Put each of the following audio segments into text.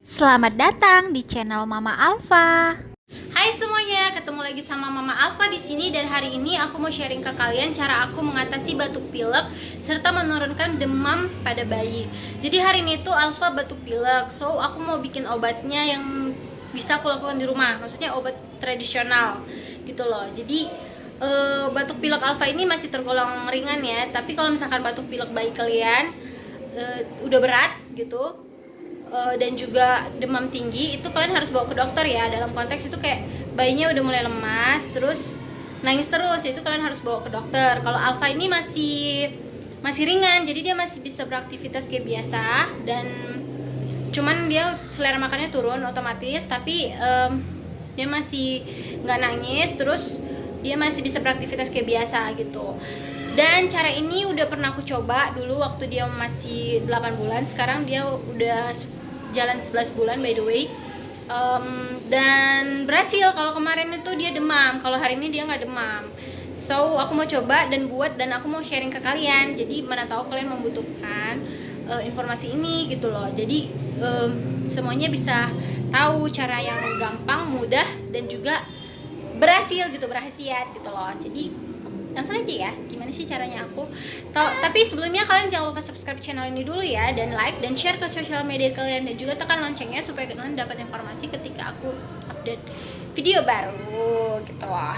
Selamat datang di channel Mama Alfa. Hai semuanya, ketemu lagi sama Mama Alfa di sini dan hari ini aku mau sharing ke kalian cara aku mengatasi batuk pilek serta menurunkan demam pada bayi. Jadi hari ini tuh Alfa batuk pilek, so aku mau bikin obatnya yang bisa aku lakukan di rumah. Maksudnya obat tradisional gitu loh. Jadi batuk pilek Alfa ini masih tergolong ringan ya. Tapi kalau misalkan batuk pilek bayi kalian udah berat gitu dan juga demam tinggi, itu kalian harus bawa ke dokter ya. Dalam konteks itu kayak bayinya udah mulai lemas terus nangis terus, itu kalian harus bawa ke dokter. Kalau Alfa ini masih ringan, jadi dia masih bisa beraktivitas kayak biasa, dan cuman dia selera makannya turun otomatis, tapi dia masih nggak nangis, terus dia masih bisa beraktivitas kayak biasa gitu. Dan cara ini udah pernah aku coba dulu waktu dia masih 8 bulan. Sekarang dia udah jalan 11 bulan by the way. Dan berhasil. Kalau kemarin itu dia demam, kalau hari ini dia nggak demam. So aku mau coba dan buat, dan aku mau sharing ke kalian. Jadi mana tahu kalian membutuhkan informasi ini gitu loh. Jadi semuanya bisa tahu cara yang gampang, mudah, dan juga berhasil gitu, berhasiat gitu loh. Jadi langsung aja ya, gimana sih caranya aku tapi sebelumnya kalian jangan lupa subscribe channel ini dulu ya, dan like dan share ke sosial media kalian, dan juga tekan loncengnya supaya kalian dapat informasi ketika aku update video baru gitu loh.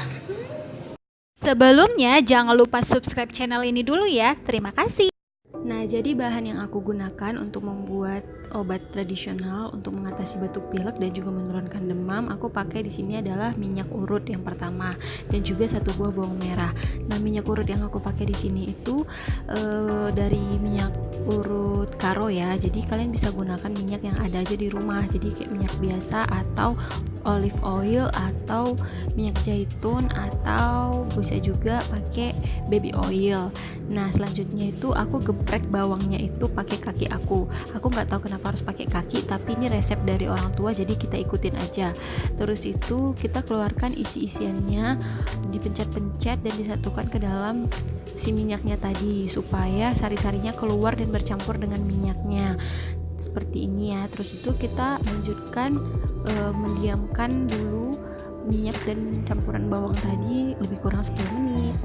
Sebelumnya jangan lupa subscribe channel ini dulu ya. Terima kasih. Nah, jadi bahan yang aku gunakan untuk membuat obat tradisional untuk mengatasi batuk pilek dan juga menurunkan demam, aku pakai di sini adalah minyak urut yang pertama, dan juga 1 buah bawang merah. Nah, minyak urut yang aku pakai di sini itu dari minyak urut karo ya. Jadi kalian bisa gunakan minyak yang ada aja di rumah. Jadi kayak minyak biasa atau olive oil atau minyak zaitun, atau bisa juga pakai baby oil. Nah, selanjutnya itu aku geprek bawangnya itu pakai kaki aku nggak tahu kenapa harus pakai kaki, tapi ini resep dari orang tua jadi kita ikutin aja. Terus itu kita keluarkan isi-isiannya, dipencet-pencet dan disatukan ke dalam si minyaknya tadi supaya sari-sarinya keluar dan bercampur dengan minyaknya seperti ini ya. Terus itu kita lanjutkan mendiamkan dulu minyak dan campuran bawang tadi lebih kurang 10 menit.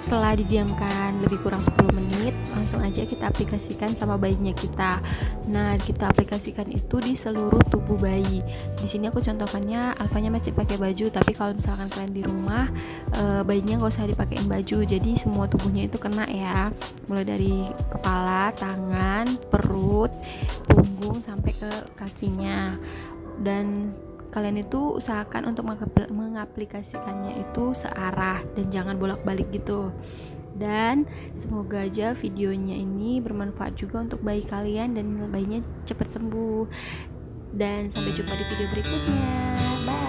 Setelah didiamkan lebih kurang 10 menit, langsung aja kita aplikasikan sama bayinya kita. Nah, kita aplikasikan itu di seluruh tubuh bayi. Di sini aku contohkannya Alfanya masih pakai baju, tapi kalau misalkan kalian di rumah, bayinya nggak usah dipakein baju. Jadi semua tubuhnya itu kena ya, mulai dari kepala, tangan, perut, punggung sampai ke kakinya. Dan kalian itu usahakan untuk mengaplikasikannya itu searah dan jangan bolak-balik gitu. Dan semoga aja videonya ini bermanfaat juga untuk bayi kalian dan bayinya cepat sembuh. Dan sampai jumpa di video berikutnya. Bye.